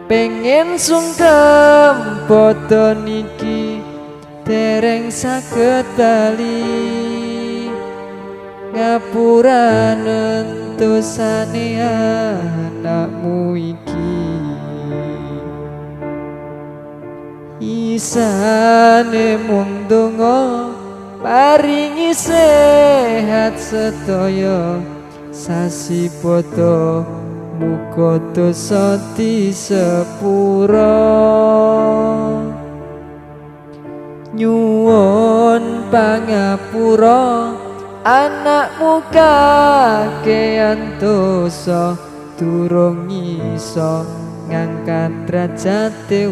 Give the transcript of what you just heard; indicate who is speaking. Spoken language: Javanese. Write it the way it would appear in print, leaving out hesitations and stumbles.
Speaker 1: pengen sungkem padha niki dereng saged bali ngapuranen dosane anakmu iki isane mung donga paringi sehat sedaya sasi padha muga dosa disepura nyuwun pangapura anakmu kakean dosa durung iso ngangkat derajate